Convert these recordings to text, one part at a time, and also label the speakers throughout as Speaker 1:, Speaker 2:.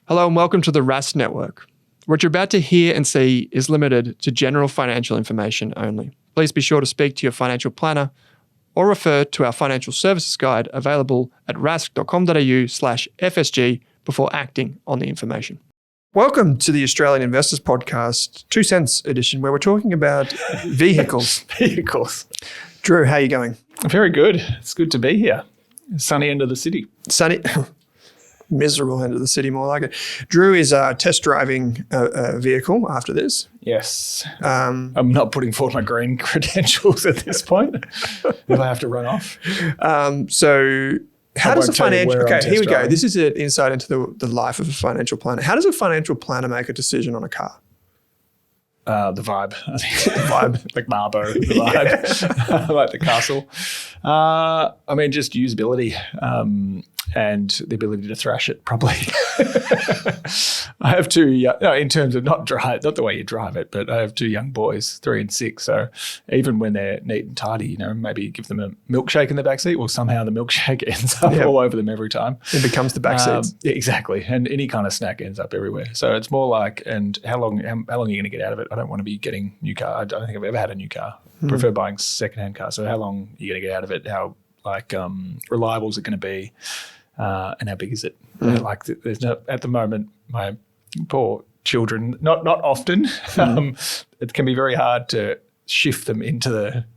Speaker 1: Hello and welcome to the RAS Network. What you're about to hear and see is limited to general financial information only. Please be sure to speak to your financial planner or refer to our financial services guide available at rask.com.au/FSG before acting on the information. Welcome to the Australian Investors Podcast 2 Cents edition, where we're talking about vehicles.
Speaker 2: Vehicles.
Speaker 1: Drew, how are you going?
Speaker 2: Very good. It's good to be here. Sunny end of the city.
Speaker 1: Sunny. Miserable end of the city, more like it. Drew is test driving a vehicle after this.
Speaker 2: Yes. I'm not putting forward my green credentials at this point if I have to run off.
Speaker 1: So how does a financial... Okay, here we go.
Speaker 2: Driving.
Speaker 1: This is an insight into the life of a financial planner. How does a financial planner make a decision on a car?
Speaker 2: The vibe. I think the vibe. Like Marbo, the vibe. Like the castle. I mean, just usability. And the ability to thrash it properly. I have two, in terms of not the way you drive it, but I have 2 young boys, 3 and 6. So even when they're neat and tidy, maybe give them a milkshake in the backseat. Well, somehow the milkshake ends up all over them every time.
Speaker 1: It becomes the backseat.
Speaker 2: Yeah, exactly. And any kind of snack ends up everywhere. So it's more like, and how long are you going to get out of it? I don't want to be getting a new car. I don't think I've ever had a new car. I prefer buying secondhand cars. So how long are you going to get out of it? How reliable is it going to be? And how big is it? There's no, at the moment, my poor children, not often. It can be very hard to shift them into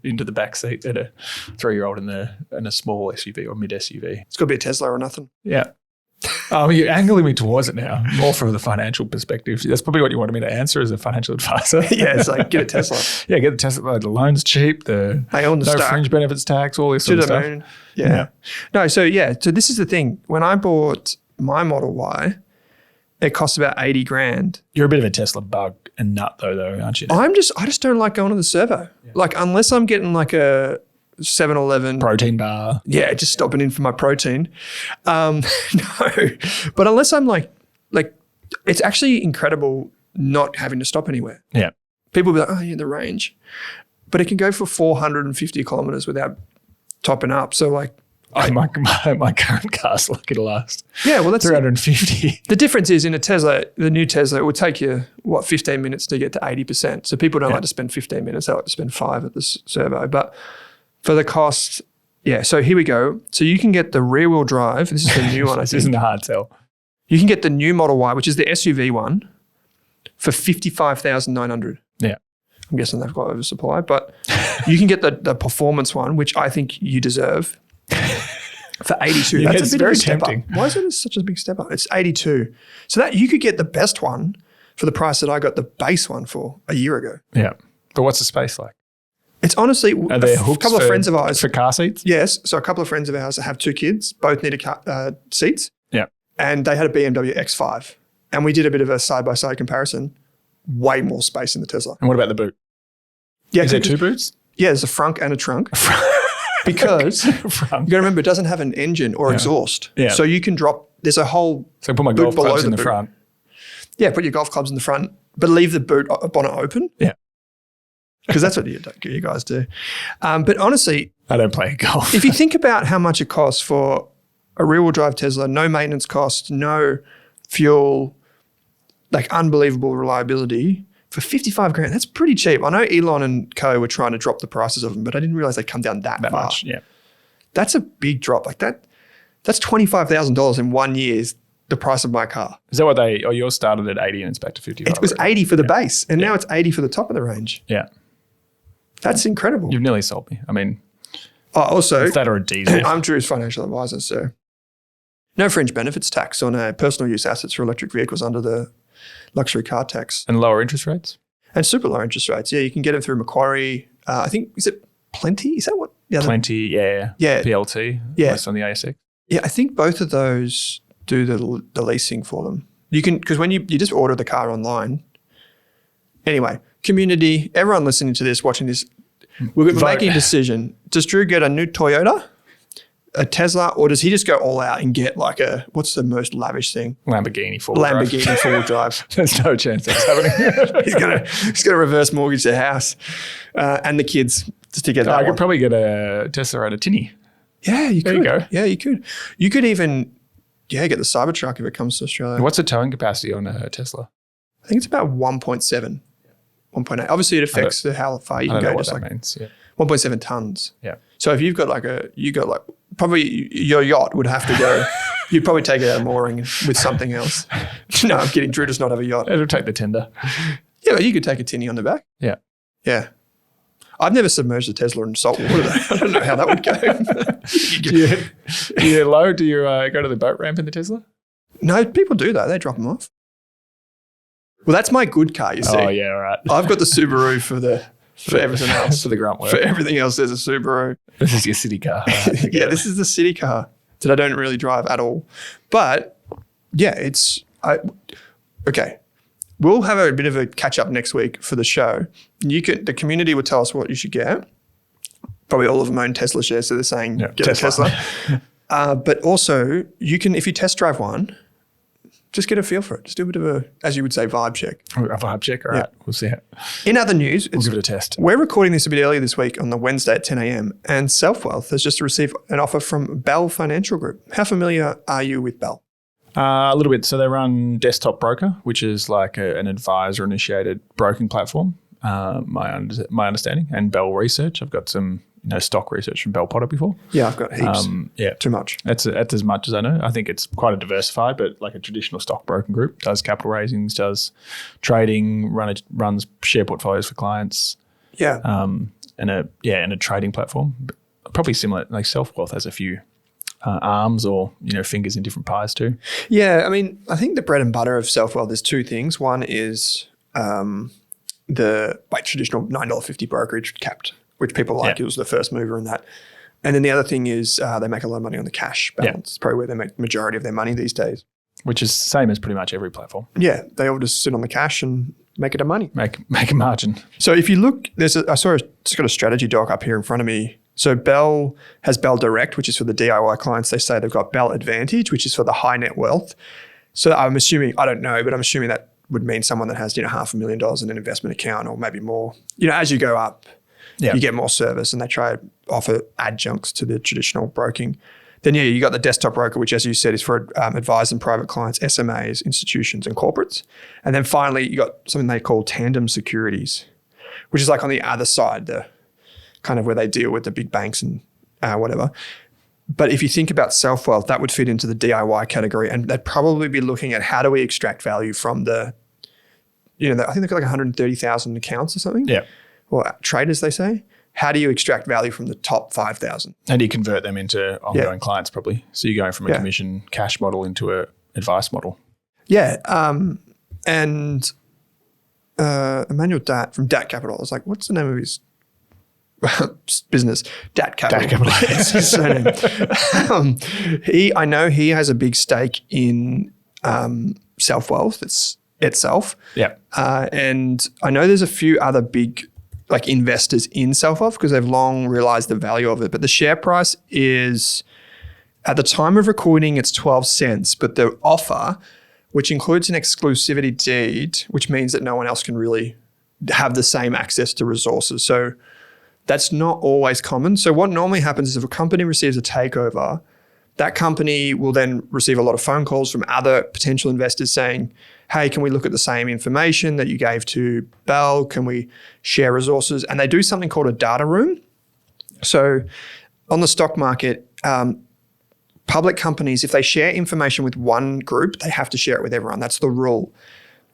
Speaker 2: the back seat at a 3-year-old in a small SUV or mid SUV.
Speaker 1: It's got to be a Tesla or nothing.
Speaker 2: Yeah. You're angling me towards it now, more from the financial perspective. That's probably what you wanted me to answer as a financial advisor.
Speaker 1: Yeah, it's like, get a Tesla.
Speaker 2: Yeah, get the Tesla. The loan's cheap.
Speaker 1: They own the
Speaker 2: no
Speaker 1: stock.
Speaker 2: Fringe benefits tax, all this sort of stuff.
Speaker 1: Moon. Yeah. No, so this is the thing. When I bought my Model Y, it cost about 80 grand.
Speaker 2: You're a bit of a Tesla bug and nut though, aren't you?
Speaker 1: I just don't like going to the servo. Yeah. Like, unless I'm getting like a 7-Eleven
Speaker 2: protein bar.
Speaker 1: Yeah, just stopping in for my protein. No, but unless I'm like it's actually incredible not having to stop anywhere.
Speaker 2: Yeah.
Speaker 1: People will be like, oh yeah, the range. But it can go for 450 kilometers without topping up. So like,
Speaker 2: my current car's lucky to last.
Speaker 1: Yeah, well, that's
Speaker 2: 350.
Speaker 1: The difference is in a Tesla, the new Tesla, it would take you 15 minutes to get to 80%. So people don't like to spend 15 minutes; they like to spend 5 at the servo. But for the cost, so here we go. So you can get the rear wheel drive. This is the new one.
Speaker 2: This isn't a hard sell.
Speaker 1: You can get the new Model Y, which is the SUV one, for $55,900.
Speaker 2: Yeah.
Speaker 1: I'm guessing they've got oversupply, but you can get the performance one, which I think you deserve, for $82,000.
Speaker 2: Yeah,
Speaker 1: That's a bit
Speaker 2: very
Speaker 1: of a step
Speaker 2: tempting.
Speaker 1: up. Why is it such a big step up? It's $82,000. So that you could get the best one for the price that I got the base one for a year ago.
Speaker 2: Yeah. But what's the space like?
Speaker 1: It's honestly
Speaker 2: Are there hooks
Speaker 1: couple of friends of ours.
Speaker 2: For car seats?
Speaker 1: Yes. So a couple of friends of ours that have 2 kids, both needed seats.
Speaker 2: Yeah.
Speaker 1: And they had a BMW X5. And we did a bit of a side-by-side comparison. Way more space in the Tesla.
Speaker 2: And what about the boot?
Speaker 1: Yeah,
Speaker 2: is there 2 boots?
Speaker 1: Yeah, there's a frunk and a trunk. Because you got to remember, it doesn't have an engine or exhaust.
Speaker 2: Yeah.
Speaker 1: So you can drop, there's a whole
Speaker 2: So put my
Speaker 1: boot
Speaker 2: golf
Speaker 1: below
Speaker 2: clubs in the
Speaker 1: boot.
Speaker 2: front.
Speaker 1: Yeah, put your golf clubs in the front, but leave the boot bonnet open.
Speaker 2: Yeah.
Speaker 1: Because that's what you guys do. But honestly,
Speaker 2: I don't play golf.
Speaker 1: if you think about how much it costs for a rear-wheel drive Tesla, no maintenance costs, no fuel, like unbelievable reliability, for 55 grand, that's pretty cheap. I know Elon and co were trying to drop the prices of them, but I didn't realize they'd come down that far.
Speaker 2: much, yeah.
Speaker 1: That's a big drop. Like that's $25,000 in 1 year is the price of my car.
Speaker 2: Is that what yours started at 80 and it's back to 55?
Speaker 1: It was 80 for the base, and now it's 80 for the top of the range.
Speaker 2: Yeah.
Speaker 1: That's incredible.
Speaker 2: You've nearly sold me. I mean,
Speaker 1: also,
Speaker 2: is that or a diesel?
Speaker 1: I'm Drew's financial advisor, so no fringe benefits tax on personal use assets for electric vehicles under the luxury car tax.
Speaker 2: And lower interest rates?
Speaker 1: And super low interest rates. Yeah, you can get them through Macquarie. I think, is it Plenty? Is that what?
Speaker 2: Plenty, yeah.
Speaker 1: Yeah.
Speaker 2: PLT,
Speaker 1: Yeah.
Speaker 2: based on the ASX.
Speaker 1: Yeah, I think both of those do the leasing for them. You can, because when you just order the car online. Anyway, community, everyone listening to this, watching this, we're making a decision. Does Drew get a new Toyota, a Tesla, or does he just go all out and get like what's the most lavish thing?
Speaker 2: Lamborghini four-wheel
Speaker 1: drive.
Speaker 2: There's no chance that's happening.
Speaker 1: He's gonna reverse mortgage the house and the kids just to get that.
Speaker 2: I could probably get a Tesla at a tinny.
Speaker 1: Yeah, you could.
Speaker 2: There you go.
Speaker 1: Yeah, you could. You could even get the Cybertruck if it comes to Australia.
Speaker 2: What's the towing capacity on a Tesla?
Speaker 1: I think it's about 1.7, 1.8. Obviously, it affects how far you
Speaker 2: I
Speaker 1: can
Speaker 2: don't know
Speaker 1: go.
Speaker 2: what
Speaker 1: Just
Speaker 2: that
Speaker 1: like
Speaker 2: means. Yeah.
Speaker 1: 1.7 tons.
Speaker 2: Yeah.
Speaker 1: So if you've got probably your yacht would have to go. You'd probably take it out of mooring with something else. No, I'm kidding. Drew does not have a yacht.
Speaker 2: It'll take the tender.
Speaker 1: Yeah, but you could take a tinny on the back.
Speaker 2: Yeah.
Speaker 1: Yeah. I've never submerged a Tesla in salt water though. I don't know how that would go.
Speaker 2: Do you low? Do you go to the boat ramp in the Tesla?
Speaker 1: No, people do that. They drop them off. Well, that's my good car, you see.
Speaker 2: Oh, yeah, all right.
Speaker 1: I've got the Subaru for everything else.
Speaker 2: For the grunt work.
Speaker 1: For everything else, there's a Subaru.
Speaker 2: This is your city car.
Speaker 1: Yeah, this is the city car that I don't really drive at all. But yeah, okay. We'll have a bit of a catch up next week for the show. The community will tell us what you should get. Probably all of them own Tesla shares, so they're saying get a Tesla. But also, you can, if you test drive one, just get a feel for it. Just do a bit of a, as you would say, vibe check.
Speaker 2: A vibe check, all right. We'll see how.
Speaker 1: In other news,
Speaker 2: We'll give it a test.
Speaker 1: we're recording this a bit earlier this week on the Wednesday at 10 a.m. and Self-Wealth has just received an offer from Bell Financial Group. How familiar are you with Bell?
Speaker 2: A little bit. So they run Desktop Broker, which is like an advisor-initiated broking platform, my understanding, and Bell Research. I've got some stock research from Bell Potter before.
Speaker 1: Yeah, I've got heaps.
Speaker 2: Yeah.
Speaker 1: Too much.
Speaker 2: That's as much as I know. I think it's quite a diversified, but like a traditional stockbroking group. Does capital raisings, does trading, runs share portfolios for clients.
Speaker 1: Yeah.
Speaker 2: And a trading platform. Probably similar. Like Self-Wealth has a few arms or fingers in different pies too.
Speaker 1: Yeah, I mean, I think the bread and butter of Self-Wealth is two things. One is the traditional $9.50 brokerage capped, which people like. It was the first mover in that. And then the other thing is they make a lot of money on the cash balance. It's probably where they make the majority of their money these days.
Speaker 2: Which is the same as pretty much every platform.
Speaker 1: Yeah, they all just sit on the cash and make it a money.
Speaker 2: Make a margin.
Speaker 1: So if you look, it's got a strategy doc up here in front of me. So Bell has Bell Direct, which is for the DIY clients. They say they've got Bell Advantage, which is for the high net wealth. So I'm assuming, I don't know, but I'm assuming that would mean someone that has $500,000 in an investment account or maybe more. As you go up, you get more service, and they try to offer adjuncts to the traditional broking. Then you got the Desktop Broker, which, as you said, is for advised and private clients, SMAs, institutions, and corporates. And then finally, you got something they call Tandem Securities, which is like on the other side, the kind of where they deal with the big banks and whatever. But if you think about Self-Wealth, that would fit into the DIY category, and they'd probably be looking at how do we extract value from the, I think they've got like 130,000 accounts or something.
Speaker 2: Yeah.
Speaker 1: Or traders, they say. How do you extract value from the top 5,000?
Speaker 2: And you convert them into ongoing clients probably. So you're going from a commission cash model into a advice model.
Speaker 1: Yeah. And Emmanuel Dat from Dat Capital, I was like, what's the name of his business? Dat Capital.
Speaker 2: Dat Capital.
Speaker 1: It's his surname. I know he has a big stake in Self-Wealth itself.
Speaker 2: Yeah.
Speaker 1: And I know there's a few other big investors in Self-Wealth because they've long realized the value of it. But the share price is, at the time of recording, it's 12 cents. But the offer, which includes an exclusivity deed, which means that no one else can really have the same access to resources. So that's not always common. So what normally happens is if a company receives a takeover, that company will then receive a lot of phone calls from other potential investors saying, hey, can we look at the same information that you gave to Bell? Can we share resources? And they do something called a data room. So on the stock market, public companies, if they share information with one group, they have to share it with everyone. That's the rule.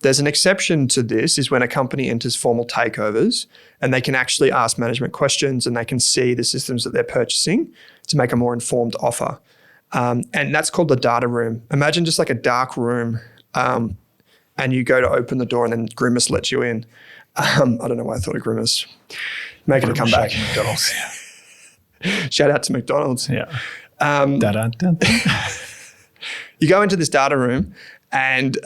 Speaker 1: There's an exception to this is when a company enters formal takeovers and they can actually ask management questions and they can see the systems that they're purchasing to make a more informed offer. And that's called the data room. Imagine just like a dark room and you go to open the door and then Grimace lets you in. I don't know why I thought of Grimace. Making a comeback.
Speaker 2: McDonald's.
Speaker 1: Shout out to McDonald's.
Speaker 2: Yeah.
Speaker 1: You go into this data room and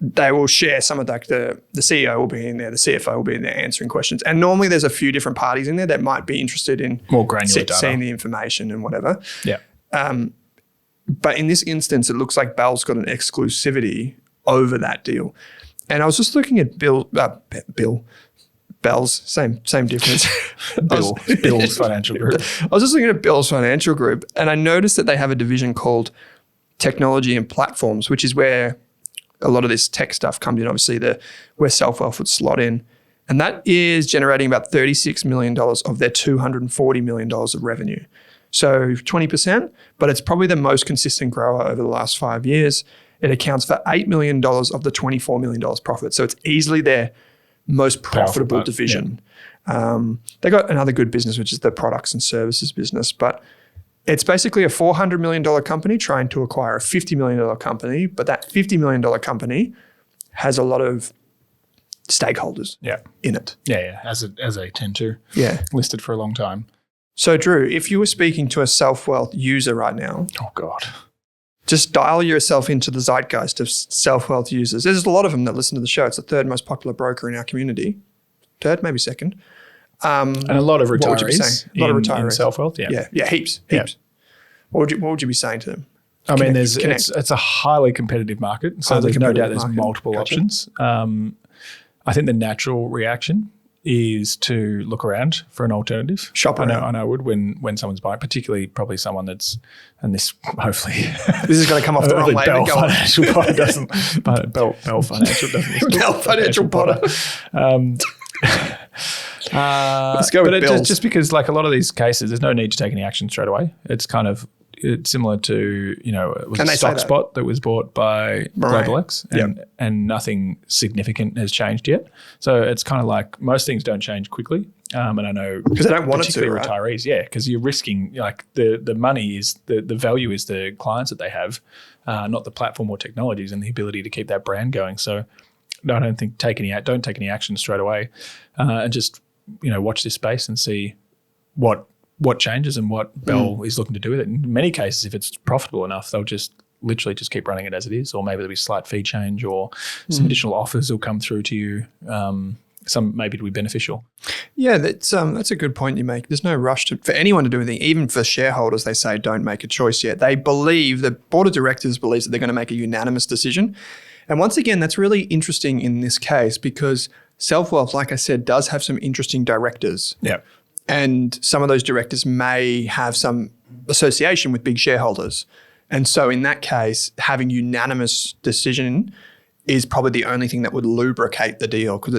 Speaker 1: they will share some of the CEO will be in there, the CFO will be in there answering questions. And normally there's a few different parties in there that might be interested in
Speaker 2: more granular data,
Speaker 1: seeing the information and whatever.
Speaker 2: Yeah.
Speaker 1: But in this instance, it looks like Bell's got an exclusivity over that deal. And I was just looking at Bell's, same difference.
Speaker 2: Bill's Financial Group.
Speaker 1: I was just looking at Bill's Financial Group and I noticed that they have a division called technology and platforms, which is where a lot of this tech stuff comes in. Obviously, where Self-Wealth would slot in. And that is generating about $36 million of their $240 million of revenue. So 20%, but it's probably the most consistent grower over the last 5 years. It accounts for $8 million of the $24 million profit. So it's easily their most profitable division. They got another good business, which is the products and services business, but it's basically a $400 million company trying to acquire a $50 million company, but that $50 million company has a lot of stakeholders in it.
Speaker 2: Yeah, as a tend to.
Speaker 1: Yeah.
Speaker 2: Listed for a long time.
Speaker 1: So Drew, if you were speaking to a Self-Wealth user right now,
Speaker 2: oh God,
Speaker 1: just dial yourself into the zeitgeist of Self-Wealth users. There's a lot of them that listen to the show. It's the third most popular broker in our community. Third, maybe second.
Speaker 2: And a lot of retirees.
Speaker 1: What would you be saying? A lot of retirees.
Speaker 2: In Self-Wealth,
Speaker 1: Yeah, heaps.
Speaker 2: Yeah.
Speaker 1: What would you be saying to them?
Speaker 2: I mean, it's a highly competitive market, so there's no doubt there's multiple options. I think the natural reaction is to look around for an alternative.
Speaker 1: Shop around.
Speaker 2: I know I would when someone's buying, particularly probably someone that's, and this hopefully
Speaker 1: this is going to come off the wrong way.
Speaker 2: Bell Financial Potter doesn't, but Bell Financial doesn't.
Speaker 1: Bell Financial Potter. Let's go with Bills.
Speaker 2: Just because, like a lot of these cases, there's no need to take any action straight away. It's kind of similar to, it was StockSpot that was bought by GlobalX, and nothing significant has changed yet. So it's kind of like most things don't change quickly. And I know
Speaker 1: because they don't want it to,
Speaker 2: right? Retirees, because you're risking, like the money is the value is the clients that they have, not the platform or technologies and the ability to keep that brand going. So I don't think don't take any action straight away, and just watch this space and see what changes and what Bell is looking to do with it. In many cases, if it's profitable enough, they'll just literally just keep running it as it is, or maybe there'll be a slight fee change or some additional offers will come through to you. Some maybe it'll be beneficial.
Speaker 1: Yeah, that's a good point you make. There's no rush for anyone to do anything. Even for shareholders, they say don't make a choice yet. They believe, the board of directors believes that they're going to make a unanimous decision. And once again, that's really interesting in this case because Self-Wealth, like I said, does have some interesting directors.
Speaker 2: Yeah.
Speaker 1: And some of those directors may have some association with big shareholders. And so in that case, having unanimous decision is probably the only thing that would lubricate the deal because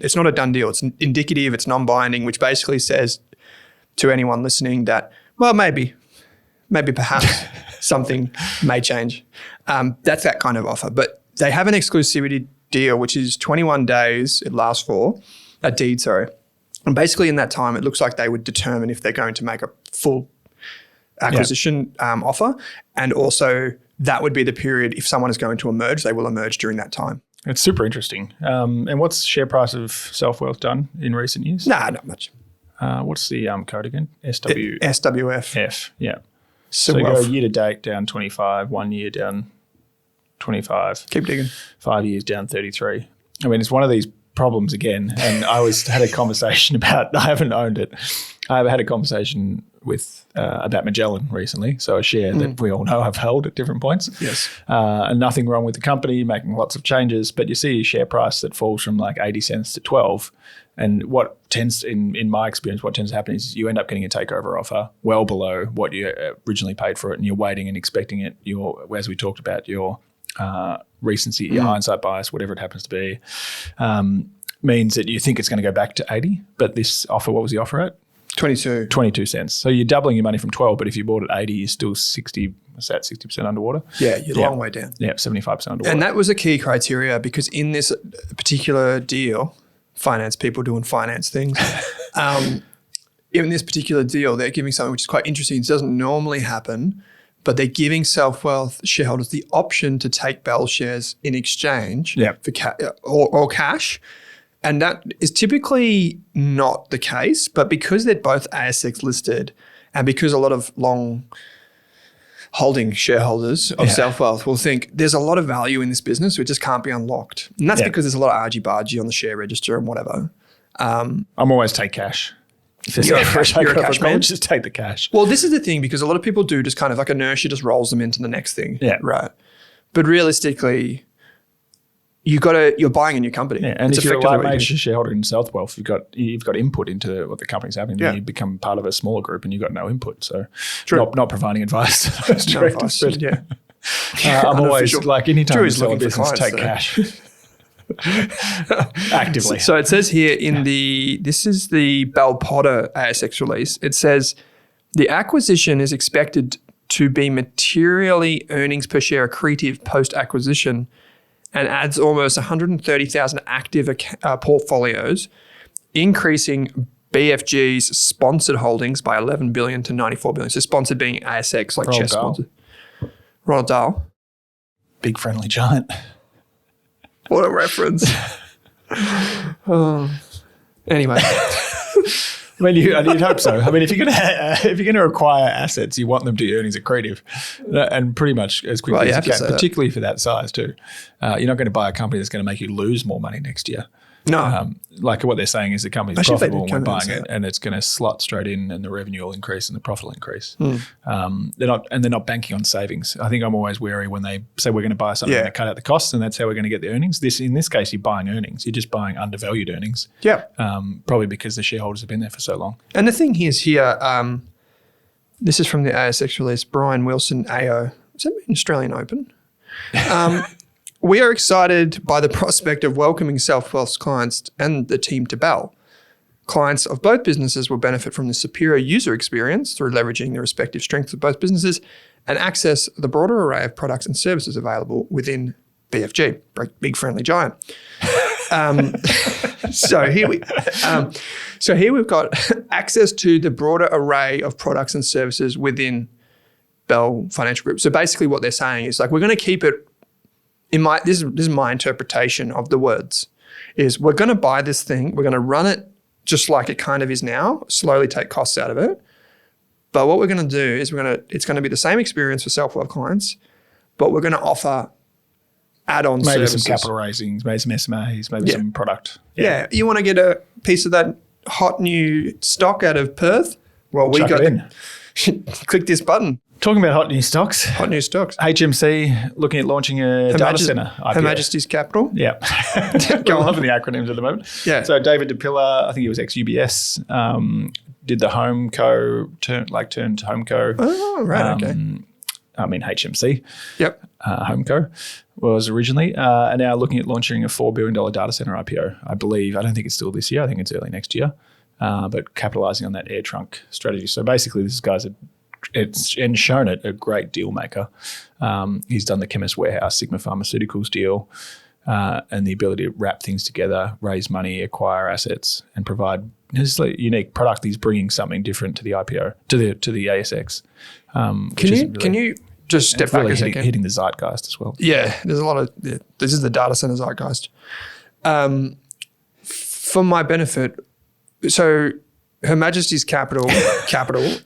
Speaker 1: it's not a done deal. It's indicative, it's non-binding, which basically says to anyone listening that, well, maybe perhaps something may change. That's that kind of offer. But they have an exclusivity deal, which is 21 days it lasts for, a deed, sorry. And basically in that time, it looks like they would determine if they're going to make a full acquisition offer. And also that would be the period if someone is going to emerge, they will emerge during that time.
Speaker 2: It's super interesting. And what's the share price of Self-Wealth done in recent years?
Speaker 1: Nah, not much.
Speaker 2: What's the code again?
Speaker 1: SWF.
Speaker 2: F, yeah. So you go year to date down 25, 1 year down 25.
Speaker 1: Keep digging.
Speaker 2: 5 years down 33. I mean, it's one of these problems again. And I had a conversation about, I haven't owned it. I had a conversation with about Magellan recently. So a share that we all know I've held at different points.
Speaker 1: Yes.
Speaker 2: And nothing wrong with the company, making lots of changes, but you see a share price that falls from like 80 cents to 12. And what tends, in my experience, what tends to happen is you end up getting a takeover offer well below what you originally paid for it, and you're waiting and expecting it. As we talked about, your recency, your hindsight bias, whatever it happens to be, means that you think it's going to go back to 80. But this offer, what was the offer at? 22 cents. So you're doubling your money from 12, but if you bought at 80, you're still 60%, what's that, 60% underwater?
Speaker 1: Yeah, you're a long way down.
Speaker 2: Yeah, 75% underwater.
Speaker 1: And that was a key criteria because in this particular deal, finance people doing finance things, in this particular deal, they're giving something which is quite interesting. It doesn't normally happen, but they're giving Self-Wealth shareholders the option to take Bell shares in exchange for or cash. And that is typically not the case, but because they're both ASX listed and because a lot of long holding shareholders of Self-Wealth will think there's a lot of value in this business, which just can't be unlocked. And that's because there's a lot of argy-bargy on the share register and whatever.
Speaker 2: I'm always take cash.
Speaker 1: You're a cash man.
Speaker 2: Just take the cash.
Speaker 1: Well, this is the thing because a lot of people do just kind of like inertia just rolls them into the next thing.
Speaker 2: Yeah.
Speaker 1: Right. But realistically, you're buying a new company.
Speaker 2: Yeah, and if you're a major shareholder in Self-Wealth, you've got input into what the company's happening. Yeah. You become part of a smaller group and you've got no input. So not providing advice to those directors. I'm always
Speaker 1: Unofficial.
Speaker 2: like, anytime
Speaker 1: Drew
Speaker 2: you
Speaker 1: is
Speaker 2: sell a
Speaker 1: looking for
Speaker 2: business, take
Speaker 1: clients,
Speaker 2: cash. Actively.
Speaker 1: So it says here this is the Bell Potter ASX release. It says the acquisition is expected to be materially earnings per share accretive post-acquisition and adds almost 130,000 active portfolios, increasing BFG's sponsored holdings by 11 billion to 94 billion. So sponsored being ASX, like
Speaker 2: Roald
Speaker 1: chess
Speaker 2: Dahl.
Speaker 1: sponsored. Roald Dahl.
Speaker 2: Big friendly giant.
Speaker 1: What a reference. Anyway.
Speaker 2: I mean, you'd hope so. I mean, if you're gonna acquire assets, you want them to be earnings accretive, and pretty much as quickly
Speaker 1: Well, you
Speaker 2: as
Speaker 1: have
Speaker 2: you
Speaker 1: to
Speaker 2: can.
Speaker 1: say that.
Speaker 2: Particularly for that size too. You're not going to buy a company that's going to make you lose more money next year.
Speaker 1: No.
Speaker 2: Like what they're saying is the company's
Speaker 1: Actually, they
Speaker 2: profitable
Speaker 1: did
Speaker 2: when we're
Speaker 1: come out
Speaker 2: buying
Speaker 1: and
Speaker 2: it,
Speaker 1: say
Speaker 2: and it's going to slot straight in, and the revenue will increase and the profit will increase.
Speaker 1: Hmm.
Speaker 2: They're not banking on savings. I think I'm always wary when they say we're going to buy something
Speaker 1: Yeah.
Speaker 2: and cut out the costs, and that's how we're going to get the earnings. In this case, you're buying earnings. You're just buying undervalued earnings.
Speaker 1: Yeah.
Speaker 2: Probably because the shareholders have been there for so long.
Speaker 1: And the thing is here, this is from the ASX release, Brian Wilson, AO. Does that mean Australian Open? We are excited by the prospect of welcoming South Wealth's clients and the team to Bell. Clients of both businesses will benefit from the superior user experience through leveraging the respective strengths of both businesses and access the broader array of products and services available within BFG, Big Friendly Giant. So here we've got access to the broader array of products and services within Bell Financial Group. So basically, what they're saying is like we're going to keep it. This is my interpretation of the words. Is we're going to buy this thing, we're going to run it just like it kind of is now, slowly take costs out of it. But what we're going to do is it's going to be the same experience for self-wealth clients, but we're going to offer add-on
Speaker 2: Maybe
Speaker 1: services.
Speaker 2: some capital raisings, maybe some SMAs, maybe some product.
Speaker 1: Yeah. You want to get a piece of that hot new stock out of Perth? Well, we
Speaker 2: Chuck
Speaker 1: got
Speaker 2: it in.
Speaker 1: click this button.
Speaker 2: Talking about hot new stocks,
Speaker 1: Hot new stocks.
Speaker 2: HMC looking at launching a data center. IPO.
Speaker 1: Her Majesty's Capital.
Speaker 2: Yeah.
Speaker 1: Go on.
Speaker 2: Loving the acronyms at the moment.
Speaker 1: Yeah.
Speaker 2: So David DePilla, I think he was ex-UBS, did the HomeCo, turned to HomeCo.
Speaker 1: Oh, right. Okay.
Speaker 2: I mean, HMC.
Speaker 1: Yep.
Speaker 2: HomeCo was originally, and now looking at launching a $4 billion data center IPO, I believe. I don't think it's still this year. I think it's early next year, but capitalizing on that air trunk strategy. So basically, this guy's and shown it a great deal maker. He's done the Chemist Warehouse, Sigma Pharmaceuticals deal, and the ability to wrap things together, raise money, acquire assets, and provide this unique product. He's bringing something different to the IPO, to the ASX.
Speaker 1: Can you just step back
Speaker 2: really
Speaker 1: a second?
Speaker 2: hitting the zeitgeist as well.
Speaker 1: Yeah, there's a lot of this is the data center zeitgeist. For my benefit, so Her Majesty's Capital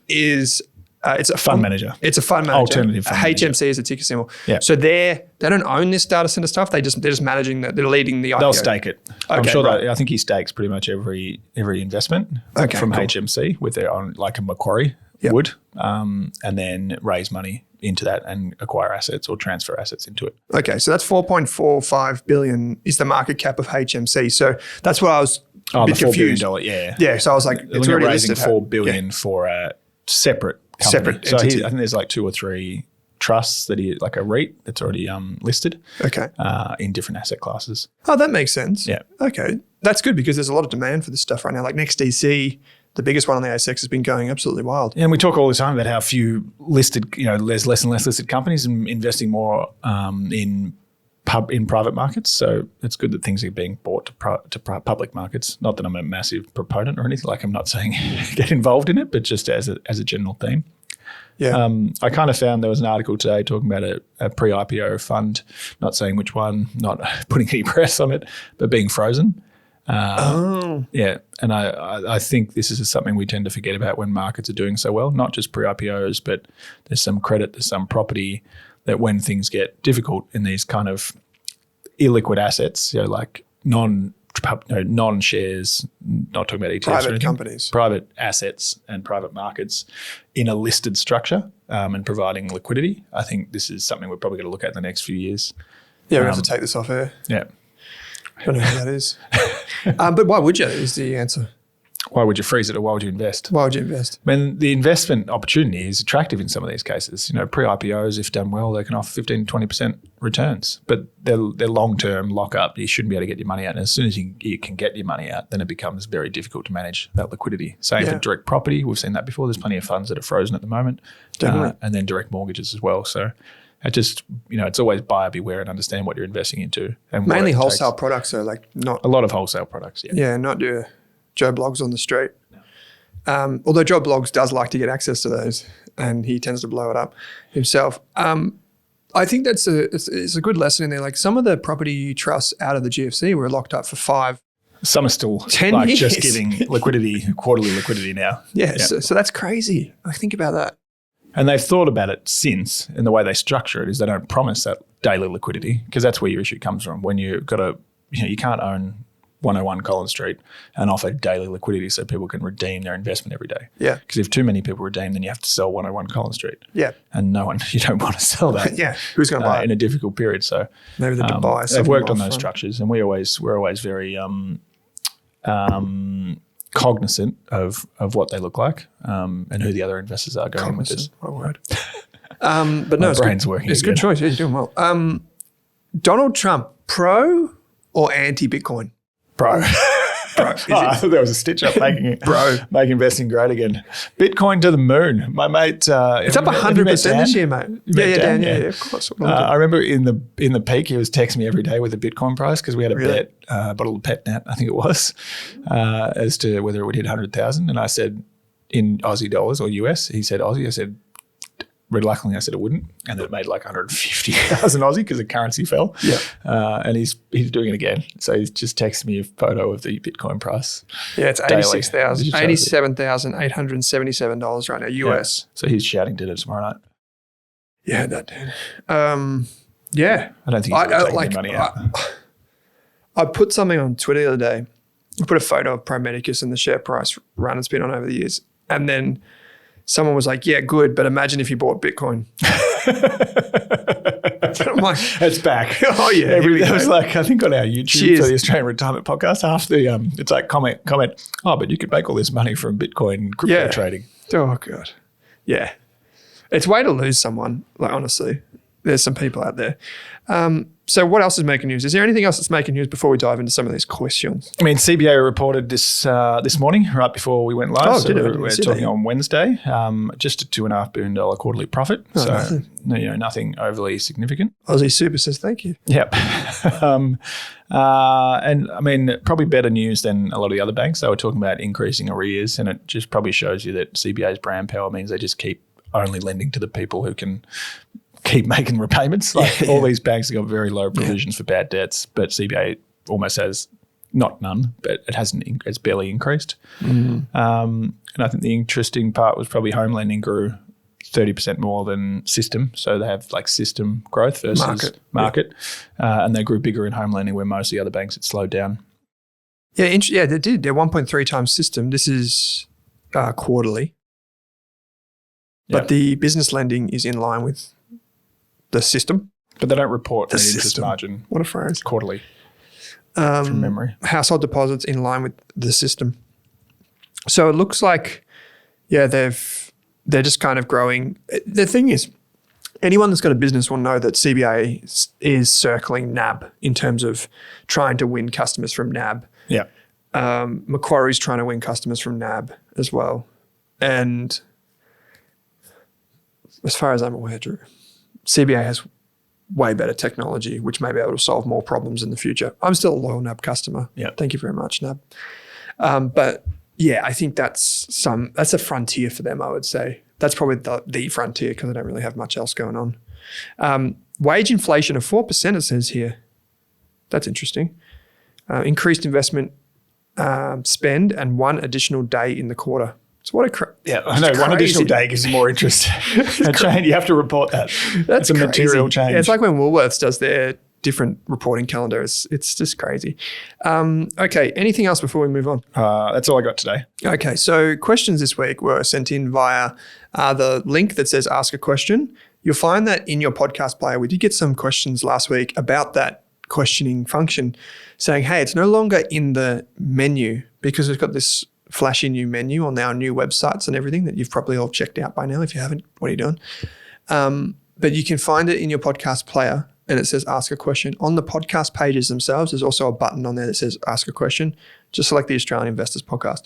Speaker 1: is it's a
Speaker 2: Fund manager.
Speaker 1: It's a fund manager.
Speaker 2: Alternative fund manager.
Speaker 1: HMC is a ticker symbol.
Speaker 2: Yeah.
Speaker 1: So they don't own this data center stuff. They're just managing that. They're leading the IPO.
Speaker 2: They'll stake it. I'm
Speaker 1: Okay,
Speaker 2: sure
Speaker 1: right.
Speaker 2: that I think he stakes pretty much every investment
Speaker 1: Okay,
Speaker 2: from
Speaker 1: cool.
Speaker 2: HMC with their own, like a Macquarie
Speaker 1: Yep.
Speaker 2: would, and then raise money into that and acquire assets or transfer assets into it.
Speaker 1: Okay, so that's 4.45 billion is the market cap of HMC. So that's what I was a
Speaker 2: Oh,
Speaker 1: bit
Speaker 2: the $4 billion,
Speaker 1: confused.
Speaker 2: yeah.
Speaker 1: Yeah, so I was like,
Speaker 2: They're
Speaker 1: it's
Speaker 2: looking at
Speaker 1: already
Speaker 2: raising
Speaker 1: listed.
Speaker 2: $4 billion for a separate company.
Speaker 1: Separate
Speaker 2: so
Speaker 1: entity.
Speaker 2: I think there's like 2 or 3 trusts that he, like a REIT that's already listed
Speaker 1: Okay.
Speaker 2: in different asset classes.
Speaker 1: Oh, that makes sense.
Speaker 2: Yeah.
Speaker 1: Okay. That's good because there's a lot of demand for this stuff right now. Like NextDC, the biggest one on the ASX, has been going absolutely wild.
Speaker 2: And we talk all the time about how few listed, there's less and less listed companies and investing more in private markets. So it's good that things are being bought to public markets. Not that I'm a massive proponent or anything. Like I'm not saying get involved in it, but just as a general theme.
Speaker 1: Yeah.
Speaker 2: I kind of found there was an article today talking about a pre-IPO fund, not saying which one, not putting any press on it, but being frozen. Yeah, and I think this is something we tend to forget about when markets are doing so well, not just pre-IPOs, but there's some credit, there's some property that when things get difficult in these kind of illiquid assets, like non-shares, not talking about ETFs or
Speaker 1: Private
Speaker 2: anything,
Speaker 1: companies.
Speaker 2: private assets and private markets in a listed structure and providing liquidity. I think this is something we're probably going to look at in the next few years.
Speaker 1: Yeah, we have to take this off air.
Speaker 2: Yeah.
Speaker 1: I don't know who that is. But why would you, is the answer.
Speaker 2: Why would you freeze it or why would you invest?
Speaker 1: Why would you invest?
Speaker 2: I mean, the investment opportunity is attractive in some of these cases. Pre-IPOs, if done well, they can offer 15 to 20% returns, but they're long-term lock-up. You shouldn't be able to get your money out. And as soon as you can get your money out, then it becomes very difficult to manage that liquidity. Same for direct property. We've seen that before. There's plenty of funds that are frozen at the moment.
Speaker 1: Definitely.
Speaker 2: And then direct mortgages as well. So it just, it's always buyer beware and understand what you're investing into. And
Speaker 1: Mainly wholesale products, so like not
Speaker 2: a lot of wholesale products.
Speaker 1: Yeah, not your Joe Bloggs on the street. Although Joe Bloggs does like to get access to those, and he tends to blow it up himself. I think it's a good lesson in there. Like some of the property trusts out of the GFC were locked up for 5.
Speaker 2: Some are still
Speaker 1: 10 years.
Speaker 2: Just giving quarterly liquidity now.
Speaker 1: Yeah. So that's crazy. I think about that.
Speaker 2: And they've thought about it since, and the way they structure it is they don't promise that daily liquidity, because that's where your issue comes from. When you've got you can't own 101 Collins Street and offer daily liquidity so people can redeem their investment every day.
Speaker 1: Yeah.
Speaker 2: Because if too many people redeem, then you have to sell 101 Collins Street.
Speaker 1: Yeah.
Speaker 2: And you don't want to sell that.
Speaker 1: Yeah. Who's going to buy it?
Speaker 2: In a difficult period. So
Speaker 1: maybe the Dubai.
Speaker 2: They've worked on those structures, and we're always very cognizant of what they look like and who the other investors are going with this.
Speaker 1: What a word. But no,
Speaker 2: My brain's working.
Speaker 1: It's a good choice. Yeah, you're doing well. Donald Trump, pro or anti-Bitcoin?
Speaker 2: Pro. I thought there was a stitch up making investing great again. Bitcoin to the moon. My mate,
Speaker 1: it's up 100% this year, mate. Yeah, Dan. Yeah, of course.
Speaker 2: I remember in the peak, he was texting me every day with the Bitcoin price because we had a bet, bottle of PetNat, I think it was, as to whether it would hit 100,000. And I said in Aussie dollars or US. He said Aussie. I said, reluctantly, I said it wouldn't, and then it made like 150,000 Aussie because the currency fell.
Speaker 1: Yeah,
Speaker 2: and he's doing it again. So he's just texted me a photo of the Bitcoin price.
Speaker 1: Yeah, it's $87,877 right now, US.
Speaker 2: Yeah. So he's shouting dinner tomorrow night.
Speaker 1: Yeah, that dude. Yeah,
Speaker 2: I don't think he's taking any money out.
Speaker 1: I put something on Twitter the other day. I put a photo of Pro Medicus and the share price run it's been on over the years, and then someone was like, yeah, good, but imagine if you bought Bitcoin. I'm like,
Speaker 2: it's back.
Speaker 1: Oh, yeah.
Speaker 2: That was like, I think on our YouTube for the Australian Retirement Podcast, half the, it's like comment, oh, but you could make all this money from Bitcoin crypto trading.
Speaker 1: Oh, God. Yeah. It's way to lose someone, like, honestly. There's some people out there. So what else is making news? Is there anything else that's making news before we dive into some of these questions?
Speaker 2: I mean, CBA reported this morning, right before we went live.
Speaker 1: Oh,
Speaker 2: so we're talking on Wednesday. Just a $2.5 billion quarterly profit. So nothing overly significant.
Speaker 1: Aussie Super says thank you.
Speaker 2: Yep. And I mean, probably better news than a lot of the other banks. They were talking about increasing arrears, and it just probably shows you that CBA's brand power means they just keep only lending to the people who can keep making repayments. All these banks have got very low provisions for bad debts, but CBA almost has not none, but it's barely increased. Mm-hmm. And I think the interesting part was probably home lending grew 30% more than system. So they have like system growth versus market. And they grew bigger in home lending where most of the other banks had slowed down.
Speaker 1: Yeah, they did. They're 1.3 times system. This is quarterly. But the business lending is in line with the system.
Speaker 2: But they don't report the interest margin.
Speaker 1: What a phrase.
Speaker 2: Quarterly. From memory.
Speaker 1: Household deposits in line with the system. So it looks like, they're just kind of growing. The thing is, anyone that's got a business will know that CBA is circling NAB in terms of trying to win customers from NAB.
Speaker 2: Yeah.
Speaker 1: Macquarie's trying to win customers from NAB as well. And as far as I'm aware, Drew, CBA has way better technology, which may be able to solve more problems in the future. I'm still a loyal NAB customer.
Speaker 2: Yeah.
Speaker 1: Thank you very much, NAB. But yeah, I think that's a frontier for them, I would say. That's probably the frontier because they don't really have much else going on. Wage inflation of 4%, it says here. That's interesting. Increased investment spend and 1 additional day in the quarter. So what
Speaker 2: I know. One additional day gives you more interest. You have to report that. That's a material change.
Speaker 1: Yeah, it's like when Woolworths does their different reporting calendar. It's just crazy. Okay, anything else before we move on?
Speaker 2: That's all I got today.
Speaker 1: Okay, so questions this week were sent in via the link that says ask a question. You'll find that in your podcast player. We did get some questions last week about that questioning function saying, hey, it's no longer in the menu because we've got this flashy new menu on our new websites and everything that you've probably all checked out by now. If you haven't, what are you doing? But you can find it in your podcast player and it says ask a question. On the podcast pages themselves, there's also a button on there that says ask a question. Just select the Australian Investors Podcast.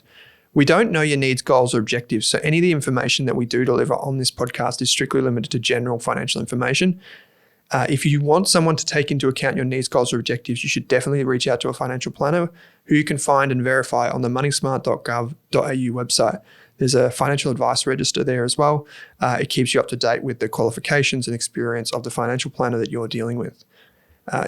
Speaker 1: We don't know your needs, goals, or objectives. So any of the information that we do deliver on this podcast is strictly limited to general financial information. If you want someone to take into account your needs, goals, or objectives, you should definitely reach out to a financial planner who you can find and verify on the moneysmart.gov.au website. There's a financial advice register there as well. It keeps you up to date with the qualifications and experience of the financial planner that you're dealing with.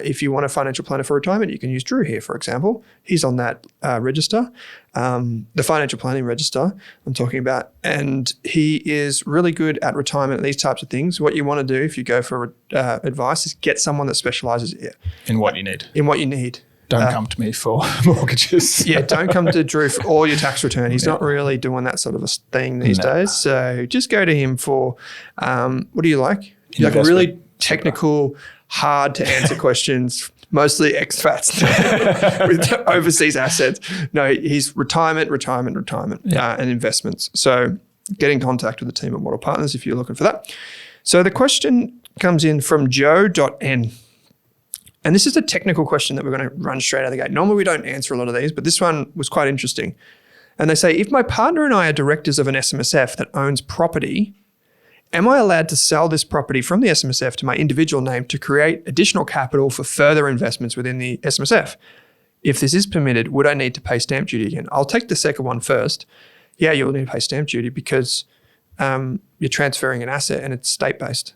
Speaker 1: If you want a financial planner for retirement, you can use Drew here, for example. He's on that register, the financial planning register I'm talking about, and he is really good at retirement and these types of things. What you want to do if you go for advice is get someone that specializes
Speaker 2: in what you need.
Speaker 1: In what you need.
Speaker 2: Don't come to me for mortgages.
Speaker 1: Yeah, don't come to Drew for all your tax return. He's not really doing that sort of a thing these days. So just go to him for, what do you like? You like really technical, hard to answer questions, mostly expats with overseas assets. No, he's retirement, and investments. So get in contact with the team at Model Partners if you're looking for that. So the question comes in from Joe.N. And this is a technical question that we're going to run straight out of the gate. Normally we don't answer a lot of these, but this one was quite interesting. And they say, if my partner and I are directors of an SMSF that owns property, am I allowed to sell this property from the SMSF to my individual name to create additional capital for further investments within the SMSF? If this is permitted, would I need to pay stamp duty again? I'll take the second one first. Yeah, you'll need to pay stamp duty because you're transferring an asset and it's state-based.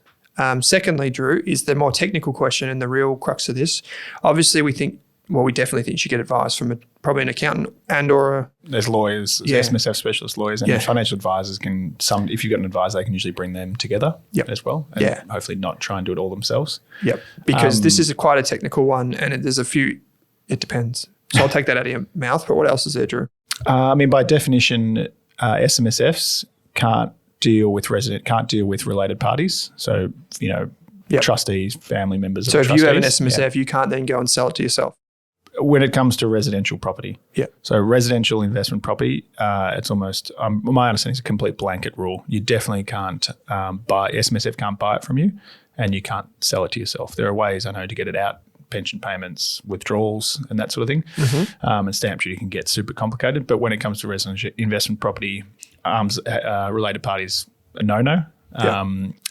Speaker 1: Secondly, Drew, is the more technical question and the real crux of this. Obviously, we definitely think you should get advice from probably an accountant and or
Speaker 2: there's lawyers, SMSF specialist lawyers, and financial advisors can, if you've got an advisor, they can usually bring them together as well. And hopefully not try and do it all themselves.
Speaker 1: Yep. Because this is quite a technical one and there's a few, it depends. So I'll take that out of your mouth, but what else is there, Drew?
Speaker 2: By definition, SMSFs can't deal with related parties. So, trustees, family members.
Speaker 1: So
Speaker 2: of
Speaker 1: if
Speaker 2: trustees,
Speaker 1: you have an SMSF, you can't then go and sell it to yourself.
Speaker 2: When it comes to residential property.
Speaker 1: Yeah.
Speaker 2: So residential investment property, it's almost, my understanding is a complete blanket rule. You definitely can't SMSF can't buy it from you and you can't sell it to yourself. There are ways I know to get it out, pension payments, withdrawals and that sort of thing. Mm-hmm. And stamp duty can get super complicated. But when it comes to residential investment property, related parties, a no-no.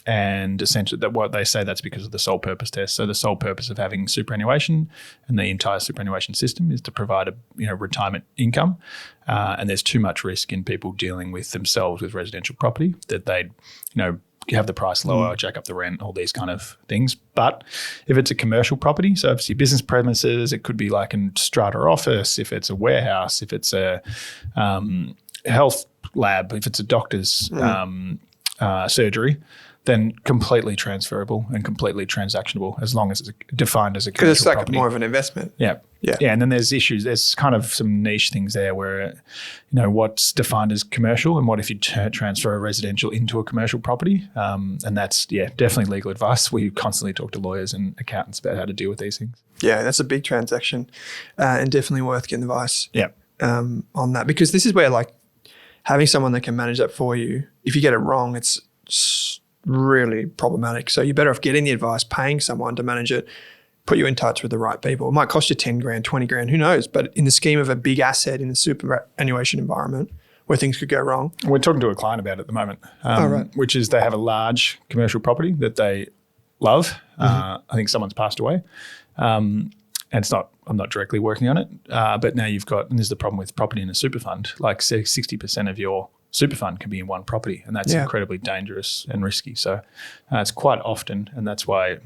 Speaker 2: And essentially what they say that's because of the sole purpose test. So the sole purpose of having superannuation and the entire superannuation system is to provide a retirement income. And there's too much risk in people dealing with themselves with residential property that they'd, have the price lower, jack up the rent, all these kind of things. But if it's a commercial property, so obviously business premises, it could be like a strata office, if it's a warehouse, if it's a health lab, if it's a doctor's surgery, then completely transferable and completely transactionable as long as it's defined as a commercial
Speaker 1: because it's like
Speaker 2: property.
Speaker 1: more of an investment.
Speaker 2: Yeah. And then there's issues. There's kind of some niche things there where, what's defined as commercial and what if you transfer a residential into a commercial property. And that's, definitely legal advice. We constantly talk to lawyers and accountants about how to deal with these things.
Speaker 1: Yeah, that's a big transaction and definitely worth getting advice on that, because this is where having someone that can manage that for you, if you get it wrong, it's really problematic. So you're better off getting the advice, paying someone to manage it, put you in touch with the right people. It might cost you 10 grand, 20 grand, who knows? But in the scheme of a big asset in the superannuation environment where things could go wrong.
Speaker 2: We're talking to a client about it at the moment, which is they have a large commercial property that they love. I think someone's passed away. And I'm not directly working on it, but now you've got, and this is the problem with property in a super fund, like 60% of your super fund can be in one property, and that's incredibly dangerous and risky. So it's quite often, and that's why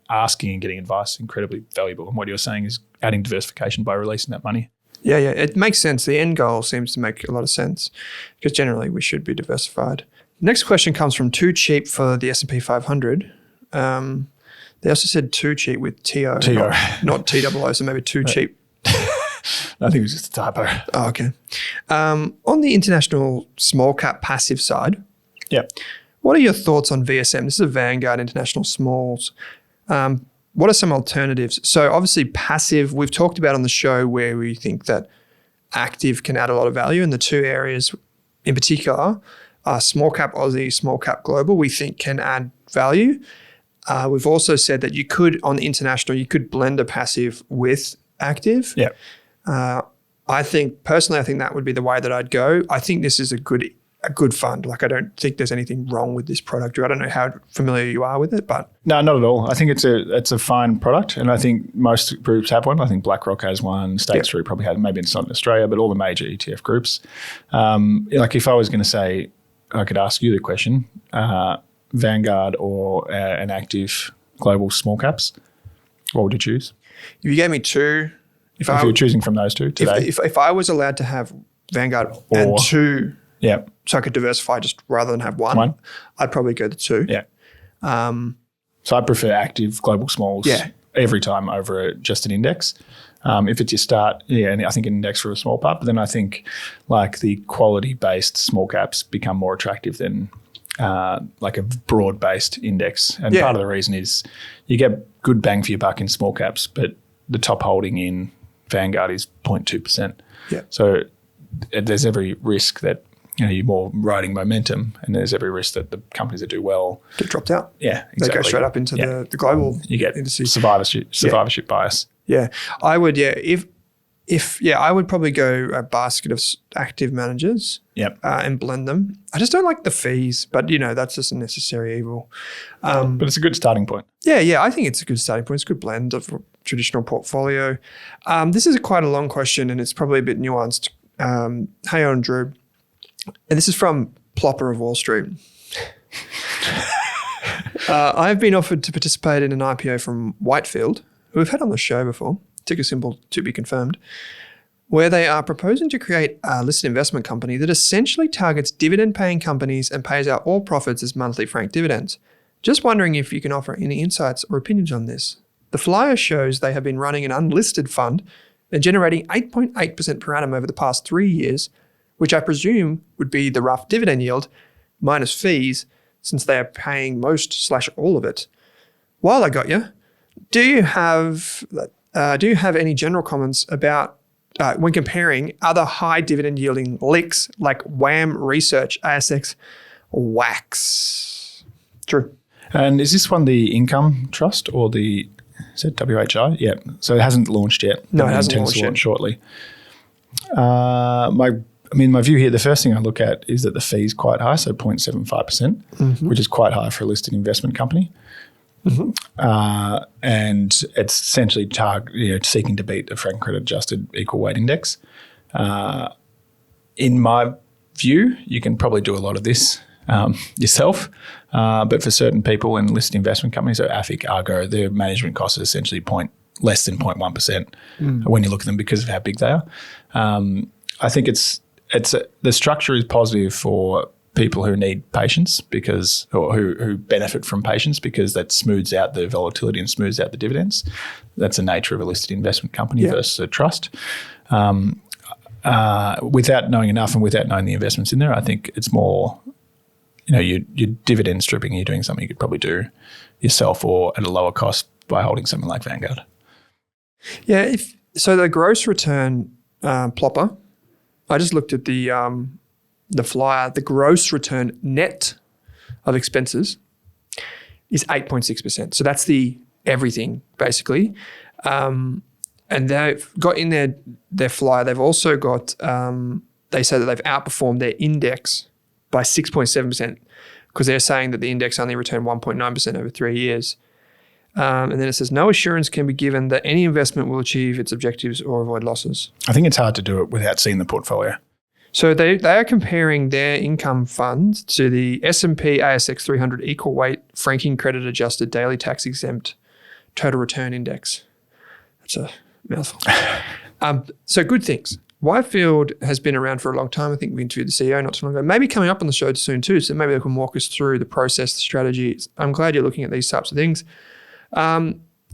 Speaker 2: asking and getting advice is incredibly valuable. And what you're saying is adding diversification by releasing that money. Yeah,
Speaker 1: it makes sense. The end goal seems to make a lot of sense because generally we should be diversified. Next question comes from Too Cheap for the S&P 500. They also said too cheap with T-O. Not T-O-O, so maybe too cheap.
Speaker 2: I think it was just a typo.
Speaker 1: Oh, okay. On the international small cap passive side, what are your thoughts on VSM? This is a Vanguard International Smalls. What are some alternatives? So obviously passive, we've talked about on the show where we think that active can add a lot of value. And the two areas in particular are small cap Aussie, small cap global, we think can add value. We've also said that you could, on the international, you could blend a passive with active.
Speaker 2: Yeah.
Speaker 1: I think that would be the way that I'd go. I think this is a good fund. Like, I don't think there's anything wrong with this product. Drew, I don't know how familiar you are with it, but
Speaker 2: No, not at all. I think it's a fine product, and I think most groups have one. I think BlackRock has one, State Street probably has. Maybe it's not in Australia, but all the major ETF groups. Like, if I was going to say, I could ask you the question: Vanguard or an active global small caps? What would you choose?
Speaker 1: if you gave me two,
Speaker 2: If you were choosing from those two today,
Speaker 1: if I was allowed to have Vanguard and two,
Speaker 2: yeah,
Speaker 1: so I could diversify just rather than have one, I'd probably go the two.
Speaker 2: yeah. So I prefer active global smalls every time over just an index. If it's your start, and I think an index for a small part, but then I think like the quality-based small caps become more attractive than like a broad-based index. And part of the reason is you get good bang for your buck in small caps, but the top holding in Vanguard is 0.2%.
Speaker 1: Yeah.
Speaker 2: So there's every risk that you're more riding momentum, and there's every risk that the companies that do well
Speaker 1: get dropped out.
Speaker 2: Yeah, exactly.
Speaker 1: They go straight up into the global.
Speaker 2: You get
Speaker 1: indices.
Speaker 2: survivorship bias.
Speaker 1: Yeah, I would. Yeah, I would probably go a basket of active managers.
Speaker 2: Yep.
Speaker 1: And blend them. I just don't like the fees, but that's just a necessary evil.
Speaker 2: But it's a good starting point.
Speaker 1: Yeah, I think it's a good starting point. It's a good blend of traditional portfolio. This is quite a long question, and it's probably a bit nuanced. Hey on Drew, and this is from Plopper of Wall Street. I've been offered to participate in an IPO from Whitefield, who we've had on the show before, ticker symbol to be confirmed, where they are proposing to create a listed investment company that essentially targets dividend-paying companies and pays out all profits as monthly franked dividends. Just wondering if you can offer any insights or opinions on this. The flyer shows they have been running an unlisted fund and generating 8.8% per annum over the past 3 years, which I presume would be the rough dividend yield minus fees, since they are paying most/all of it. While I got you, do you have any general comments about when comparing other high dividend yielding LICs like WAM Research, ASX, WAX? True.
Speaker 2: And is this one the income trust or is it WHI? Yeah. So it hasn't launched yet.
Speaker 1: No, it hasn't launched
Speaker 2: to
Speaker 1: yet.
Speaker 2: launch shortly. My view here, the first thing I look at is that the fee is quite high, so 0.75%, which is quite high for a listed investment company. And it's essentially seeking to beat the franking credit adjusted equal weight index. In my view, you can probably do a lot of this yourself, but for certain people in listed investment companies, so AFIC, Argo, their management costs are essentially less than 0.1% when you look at them because of how big they are. I think the structure is positive for people who need patience or who benefit from patience, because that smooths out the volatility and smooths out the dividends. That's the nature of a listed investment company versus a trust. Without knowing enough and without knowing the investments in there, I think it's more, you're dividend stripping. You're doing something you could probably do yourself or at a lower cost by holding something like Vanguard.
Speaker 1: Yeah. So the gross return Plopper, I just looked at the flyer. The gross return net of expenses is 8.6%. So that's the everything basically. And they've got in their flyer. They've also got. They say that they've outperformed their index by 6.7%, because they're saying that the index only returned 1.9% over 3 years. And then it says, no assurance can be given that any investment will achieve its objectives or avoid losses.
Speaker 2: I think it's hard to do it without seeing the portfolio.
Speaker 1: So they are comparing their income fund to the S&P ASX 300 equal weight franking credit adjusted daily tax exempt total return index. That's a mouthful. So good things. Whitefield has been around for a long time. I think we interviewed the CEO not too long ago. Maybe coming up on the show soon too. So maybe they can walk us through the process, the strategy. I'm glad you're looking at these types of things.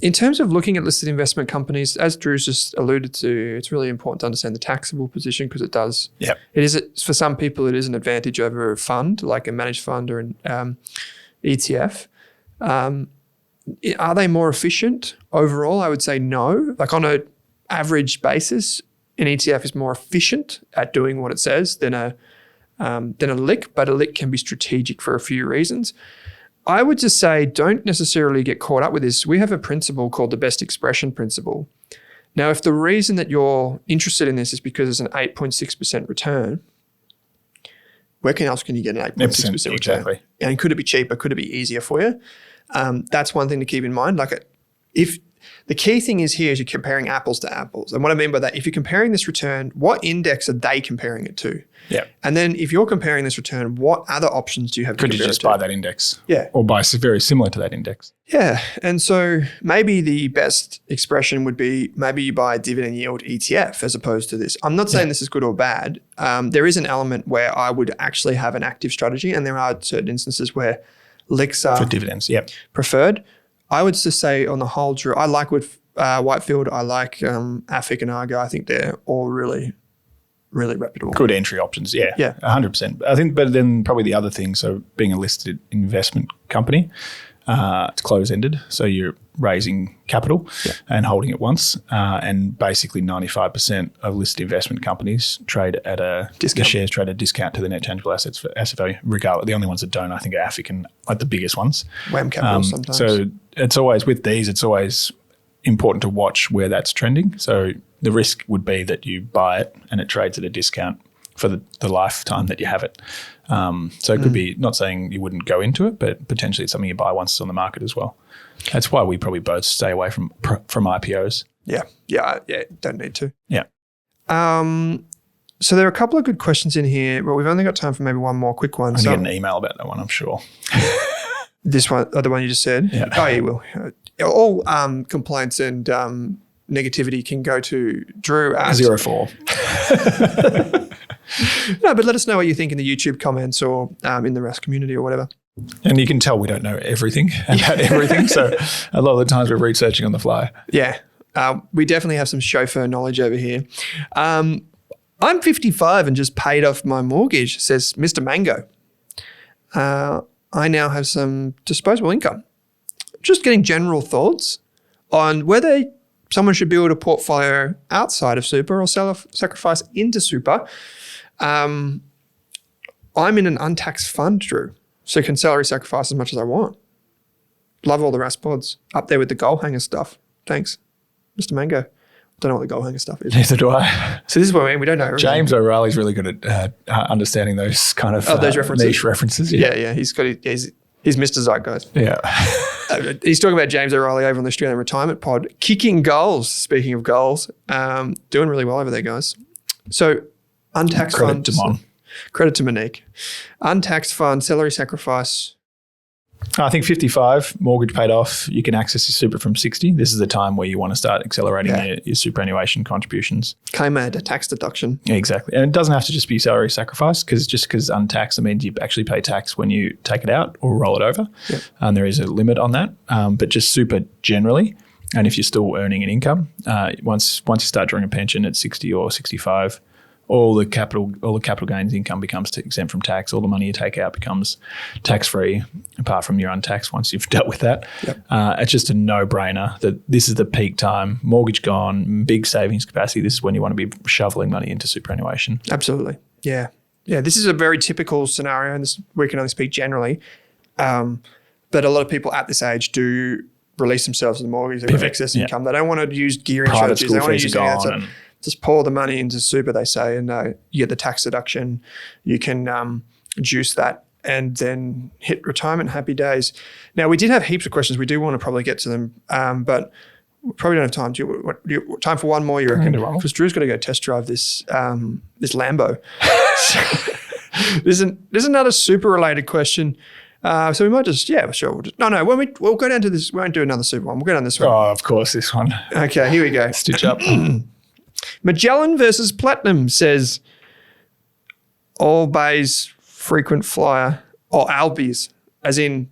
Speaker 1: In terms of looking at listed investment companies, as Drew's just alluded to, it's really important to understand the taxable position, because it does.
Speaker 2: Yep.
Speaker 1: It is for some people, it is an advantage over a fund, like a managed fund or an ETF. Are they more efficient overall? I would say no. Like on an average basis, an ETF is more efficient at doing what it says than a LIC, but a LIC can be strategic for a few reasons. I would just say don't necessarily get caught up with this. We have a principle called the best expression principle. Now, if the reason that you're interested in this is because it's an 8.6% return, where else can you get an 8.6% return?
Speaker 2: Exactly.
Speaker 1: And could it be cheaper? Could it be easier for you? That's one thing to keep in mind. Like, if the key thing is here is you're comparing apples to apples. And what I mean by that, if you're comparing this return, what index are they comparing it to?
Speaker 2: Yeah.
Speaker 1: And then if you're comparing this return, what other options do you have to
Speaker 2: Could you
Speaker 1: compare
Speaker 2: just
Speaker 1: it to?
Speaker 2: buy that index?
Speaker 1: Yeah.
Speaker 2: Or buy very similar to that index?
Speaker 1: Yeah. And so maybe the best expression would be maybe you buy a dividend yield ETF as opposed to this. I'm not saying this is good or bad. There is an element where I would actually have an active strategy, and there are certain instances where LICs are
Speaker 2: For dividends, yep.
Speaker 1: preferred. I would just say on the whole, Drew, I like Whitefield, I like AFIC and Argo. I think they're all really, really reputable.
Speaker 2: Good entry options, yeah.
Speaker 1: Yeah.
Speaker 2: 100%. I think, but then probably the other thing, so being a listed investment company, it's close-ended, so you're raising capital and holding it once, and basically 95% of listed investment companies trade at a discount. The shares trade at a discount to the net tangible assets for asset value. Regardless, the only ones that don't, I think, are AFIC and like the biggest ones.
Speaker 1: WAM Capital sometimes.
Speaker 2: So it's always with these, it's always important to watch where that's trending. So the risk would be that you buy it and it trades at a discount for the lifetime that you have it. So it could be, not saying you wouldn't go into it, but potentially it's something you buy once it's on the market as well. That's why we probably both stay away from IPOs.
Speaker 1: Yeah, don't need to.
Speaker 2: Yeah.
Speaker 1: So there are a couple of good questions in here, but we've only got time for maybe one more quick one.
Speaker 2: I'm going to get an email about that one, I'm sure.
Speaker 1: This one, the one you just said?
Speaker 2: Yeah.
Speaker 1: Oh, you will. All complaints and negativity can go to Drew at
Speaker 2: 04.
Speaker 1: No, but let us know what you think in the YouTube comments or in the RAS community or whatever.
Speaker 2: And you can tell we don't know everything about everything. So a lot of the times we're researching on the fly.
Speaker 1: Yeah. We definitely have some chauffeur knowledge over here. I'm 55 and just paid off my mortgage, says Mr. Mango. I now have some disposable income. Just getting general thoughts on whether someone should build a portfolio outside of super or sacrifice into super. I'm in an untaxed fund, Drew, so can salary sacrifice as much as I want. Love all the RAS pods. Up there with the goal hanger stuff. Thanks, Mr. Mango. Don't know what the goal hanger stuff is.
Speaker 2: Neither do I.
Speaker 1: So this is what I mean. We don't know everything.
Speaker 2: James O'Reilly's really good at understanding those kind of
Speaker 1: those references.
Speaker 2: niche references.
Speaker 1: Yeah. He's Mr. Zeitgeist.
Speaker 2: Yeah.
Speaker 1: He's talking about James O'Reilly over on the Australian Retirement Pod. Kicking goals, speaking of goals. Doing really well over there, guys. So untaxed
Speaker 2: Credit
Speaker 1: fund.
Speaker 2: to Mon.
Speaker 1: Credit to Monique. Untaxed fund, salary sacrifice.
Speaker 2: I think 55, mortgage paid off, you can access your super from 60. This is the time where you want to start accelerating your superannuation contributions.
Speaker 1: Claim a tax deduction.
Speaker 2: Yeah, exactly. And it doesn't have to just be salary sacrifice, because it's untaxed, it means you actually pay tax when you take it out or roll it over.
Speaker 1: Yep.
Speaker 2: And there is a limit on that. But just super generally, and if you're still earning an income, once you start drawing a pension at 60 or 65, all the capital gains income becomes exempt from tax. All the money you take out becomes tax-free, apart from your untaxed once you've dealt with that.
Speaker 1: Yep.
Speaker 2: It's just a no-brainer that this is the peak time. Mortgage gone, big savings capacity. This is when you want to be shoveling money into superannuation.
Speaker 1: Absolutely. Yeah. Yeah, this is a very typical scenario, and we can only speak generally. But a lot of people at this age do release themselves of the mortgage. They've got excess income. They don't want to use gearing
Speaker 2: Private
Speaker 1: strategies.
Speaker 2: school
Speaker 1: They want to
Speaker 2: fees
Speaker 1: use
Speaker 2: are
Speaker 1: anything
Speaker 2: gone.
Speaker 1: else. Just pour the money into super, they say, and you get the tax deduction. You can juice that and then hit retirement. Happy days. Now, we did have heaps of questions. We do want to probably get to them, but we probably don't have time. Time for one more, you reckon? Because Drew's got to go test drive this Lambo. There's another super related question. So we might just, sure. We'll go down to this. We won't do another super one. We'll go down this one.
Speaker 2: Oh, of course, this one.
Speaker 1: Okay, here we go.
Speaker 2: Stitch up.
Speaker 1: Magellan versus Platinum says All Bays frequent flyer, or Albies, as in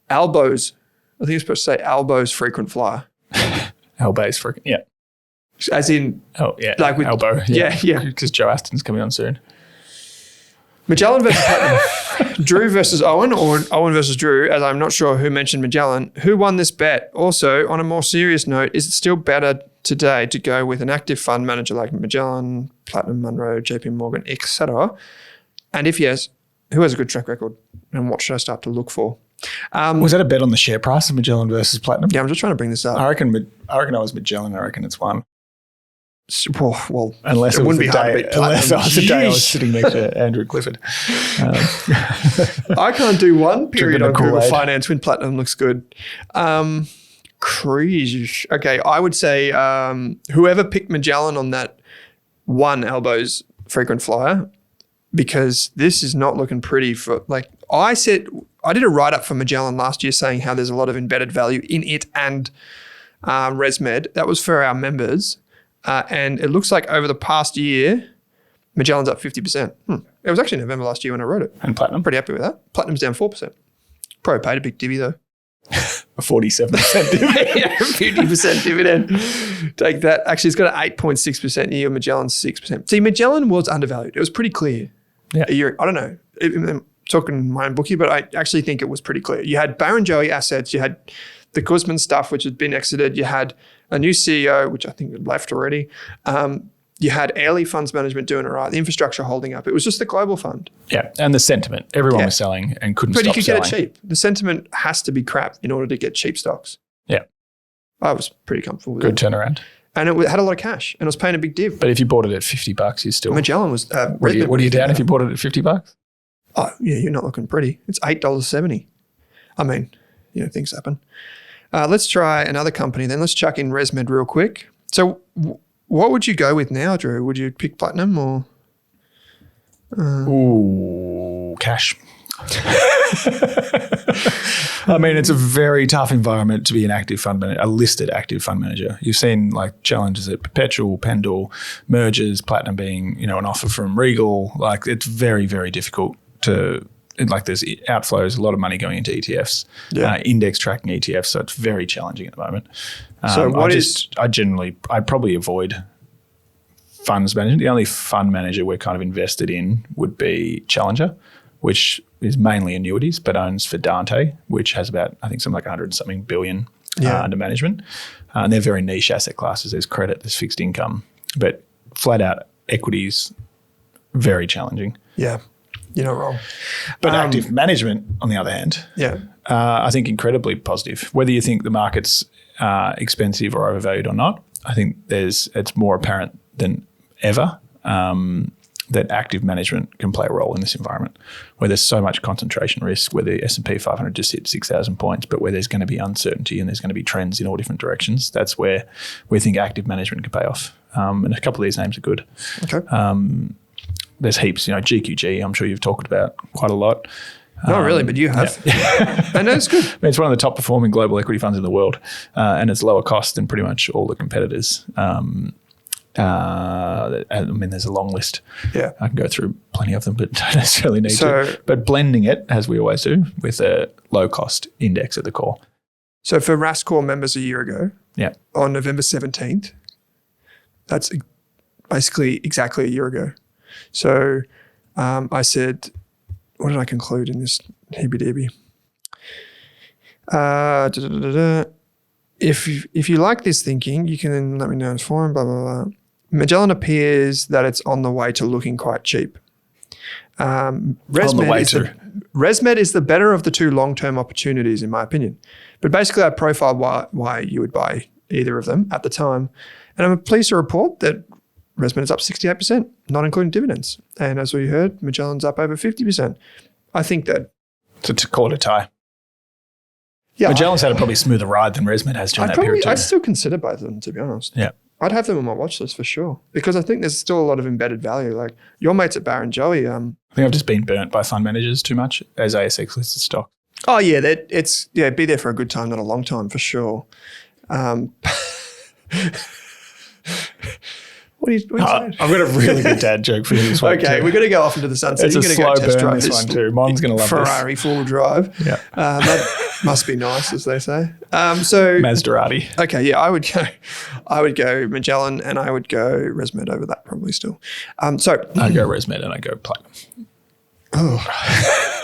Speaker 1: Albos. I think you're supposed to say Albos frequent flyer.
Speaker 2: Albay's freaking, yeah.
Speaker 1: As in,
Speaker 2: like with elbow.
Speaker 1: Yeah.
Speaker 2: Because Joe Aston's coming on soon.
Speaker 1: Magellan versus Platinum. Drew versus Owen, or Owen versus Drew, as I'm not sure who mentioned Magellan. Who won this bet? Also, on a more serious note, is it still better today to go with an active fund manager like Magellan, Platinum, Monroe, JP Morgan, etc.? And if yes, who has a good track record and what should I start to look for?
Speaker 2: Was that a bet on the share price of Magellan versus Platinum?
Speaker 1: Yeah, I'm just trying to bring this up.
Speaker 2: I reckon I was Magellan. I reckon it's one.
Speaker 1: Well,
Speaker 2: unless it
Speaker 1: wouldn't
Speaker 2: was
Speaker 1: be hard to beat Platinum.
Speaker 2: Unless it was the day I was
Speaker 1: Yeesh.
Speaker 2: sitting next to Andrew Clifford.
Speaker 1: I can't do one period
Speaker 2: Drinking
Speaker 1: on
Speaker 2: the
Speaker 1: Google
Speaker 2: Kool-Aid.
Speaker 1: Finance when Platinum looks good. Crazy. Okay, I would say whoever picked Magellan on that one elbows frequent flyer, because this is not looking pretty for, like, I did a write-up for Magellan last year saying how there's a lot of embedded value in it and ResMed. That was for our members. And it looks like over the past year, Magellan's up 50%. It was actually November last year when I wrote it.
Speaker 2: And Platinum?
Speaker 1: I'm pretty happy with that. Platinum's down 4%. Probably paid a big divvy though.
Speaker 2: A 47% dividend.
Speaker 1: Yeah, 50% dividend. Take that. Actually, it's got an 8.6% yield. Magellan's 6%. See, Magellan was undervalued. It was pretty clear.
Speaker 2: Yeah.
Speaker 1: A year, I don't know. I'm talking my own bookie, but I actually think it was pretty clear. You had Barrenjoey assets. You had the Guzman stuff, which had been exited. You had a new CEO, which I think had left already. You had Airlie Funds Management doing it right. The infrastructure holding up. It was just the global fund.
Speaker 2: Yeah, and the sentiment. Everyone was selling and couldn't
Speaker 1: But
Speaker 2: stop
Speaker 1: you could
Speaker 2: selling.
Speaker 1: get it cheap. The sentiment has to be crap in order to get cheap stocks.
Speaker 2: Yeah.
Speaker 1: I was pretty comfortable with
Speaker 2: Good
Speaker 1: it.
Speaker 2: turnaround.
Speaker 1: And it had a lot of cash and it was paying a big div.
Speaker 2: But if you bought it at $50, you still...
Speaker 1: Magellan was...
Speaker 2: What are you down if you bought it at $50?
Speaker 1: Oh, yeah, you're not looking pretty. It's $8.70. I mean, things happen. Let's try another company then. Let's chuck in ResMed real quick. So what would you go with now, Drew? Would you pick Platinum or...
Speaker 2: Ooh, cash. I mean, it's a very tough environment to be an active fund manager, a listed active fund manager. You've seen like challenges at Perpetual, Pendal, mergers, Platinum being, an offer from Regal. Like it's very, very difficult to, like there's outflows, a lot of money going into ETFs, index tracking ETFs. So it's very challenging at the moment.
Speaker 1: So
Speaker 2: I'd probably avoid funds management. The only fund manager we're kind of invested in would be Challenger, which is mainly annuities, but owns Fidante, which has about, I think, something like 100-something billion under management. And they're very niche asset classes. There's credit, there's fixed income, but flat out equities, very challenging.
Speaker 1: Yeah, you're not wrong.
Speaker 2: But active management, on the other hand, I think incredibly positive. Whether you think the market's expensive or overvalued or not, I think it's more apparent than ever that active management can play a role in this environment where there's so much concentration risk, where the S&P 500 just hit 6,000 points, but where there's going to be uncertainty and there's going to be trends in all different directions. That's where we think active management can pay off. And a couple of these names are good.
Speaker 1: Okay.
Speaker 2: There's heaps, GQG, I'm sure you've talked about quite a lot.
Speaker 1: Not really, but you have. Yeah. I know it's good.
Speaker 2: I mean, it's one of the top performing global equity funds in the world, and it's lower cost than pretty much all the competitors. I mean, there's a long list.
Speaker 1: Yeah.
Speaker 2: I can go through plenty of them, but don't necessarily need to. But blending it, as we always do, with a low-cost index at the core.
Speaker 1: So for RASCOR members a year ago, on November 17th, that's basically exactly a year ago. So I said, what did I conclude in this heebie-deebie? If you like this thinking, you can then let me know in the forum, blah, blah, blah. Magellan appears that it's on the way to looking quite cheap. ResMed is the better of the two long-term opportunities, in my opinion. But basically, I profiled why you would buy either of them at the time. And I'm pleased to report that ResMed is up 68%, not including dividends. And as we heard, Magellan's up over 50%. I think that...
Speaker 2: So to call it a tie.
Speaker 1: Yeah,
Speaker 2: Magellan's had a probably smoother ride than ResMed has during that period too.
Speaker 1: I'd still consider both of them, to be honest.
Speaker 2: Yeah.
Speaker 1: I'd have them on my watch list for sure because I think there's still a lot of embedded value. Like your mates at Barrenjoey.
Speaker 2: I think I've just been burnt by fund managers too much as ASX listed stock.
Speaker 1: Oh yeah, be there for a good time, not a long time for sure. What are you saying?
Speaker 2: I've got a really good dad joke for you this week.
Speaker 1: Okay,
Speaker 2: too.
Speaker 1: we're going to go off into the sunset.
Speaker 2: It's
Speaker 1: You're
Speaker 2: a
Speaker 1: going to go
Speaker 2: slow
Speaker 1: test
Speaker 2: burn,
Speaker 1: drive
Speaker 2: this one too. Mom's going to love
Speaker 1: Ferrari
Speaker 2: this.
Speaker 1: full drive.
Speaker 2: Yeah.
Speaker 1: That must be nice, as they say. So
Speaker 2: Maserati.
Speaker 1: Okay, yeah, I would go Magellan and I would go ResMed over that probably still.
Speaker 2: I go ResMed and I go Platinum.
Speaker 1: Oh.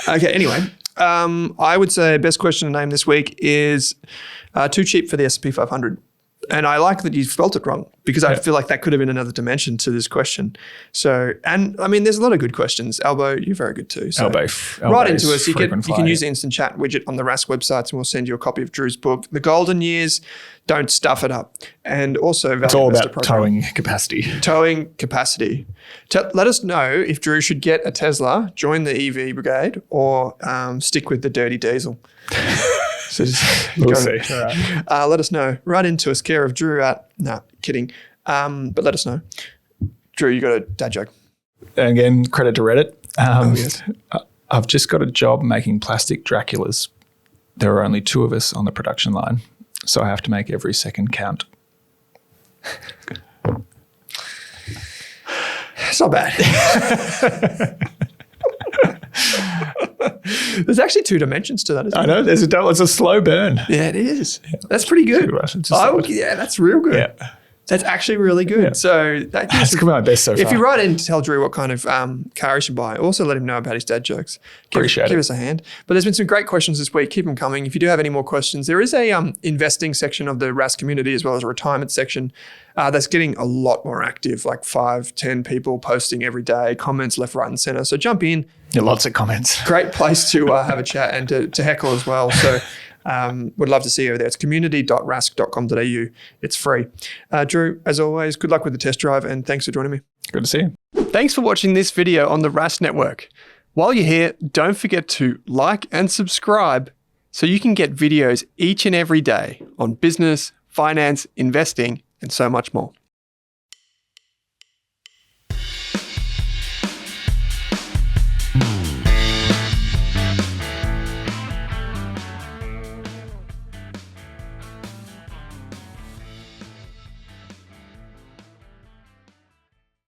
Speaker 1: Okay, anyway. I would say best question to name this week is too cheap for the S&P 500. And I like that you spelt it wrong because I feel like that could have been another dimension to this question. So, and I mean, there's a lot of good questions. Albo, you're very good too. So
Speaker 2: Elbow
Speaker 1: write
Speaker 2: is
Speaker 1: into us. You
Speaker 2: frequent
Speaker 1: can
Speaker 2: flyer.
Speaker 1: use the instant chat widget on the Rask websites and we'll send you a copy of Drew's book, The Golden Years. Don't stuff it up. And also,
Speaker 2: It's all about towing capacity.
Speaker 1: Towing capacity. Let us know if Drew should get a Tesla, join the EV brigade, or stick with the dirty diesel. So
Speaker 2: We'll see. All right.
Speaker 1: let us know. Write into us, care of Drew at... No, kidding. But let us know. Drew, you got a dad joke.
Speaker 2: And again, credit to Reddit.
Speaker 1: Yes.
Speaker 2: I've just got a job making plastic Draculas. There are only 2 of us on the production line, so I have to make every second count.
Speaker 1: It's not bad. There's actually 2 dimensions to that, isn't
Speaker 2: I
Speaker 1: there?
Speaker 2: know, it's a slow burn.
Speaker 1: Yeah, it is. That's pretty good.
Speaker 2: It's a solid.
Speaker 1: Yeah, that's real good.
Speaker 2: Yeah.
Speaker 1: That's actually really good.
Speaker 2: Yeah.
Speaker 1: So that gives
Speaker 2: That's my best so far.
Speaker 1: if you write in to tell Drew what kind of car he should buy, also let him know about his dad jokes.
Speaker 2: Appreciate it.
Speaker 1: Give us a hand. But there's been some great questions this week. Keep them coming. If you do have any more questions, there is a investing section of the Rask community as well as a retirement section that's getting a lot more active, like 5-10 people posting every day, comments left, right, and center. So jump in.
Speaker 2: Yeah, lots of comments.
Speaker 1: Great place to have a chat and to heckle as well. So would love to see you over there. It's community.rask.com.au. It's free. Drew, as always, good luck with the test drive and thanks for joining me.
Speaker 2: Good to see you.
Speaker 1: Thanks for watching this video on the Rask Network. While you're here, don't forget to like and subscribe so you can get videos each and every day on business, finance, investing, and so much more.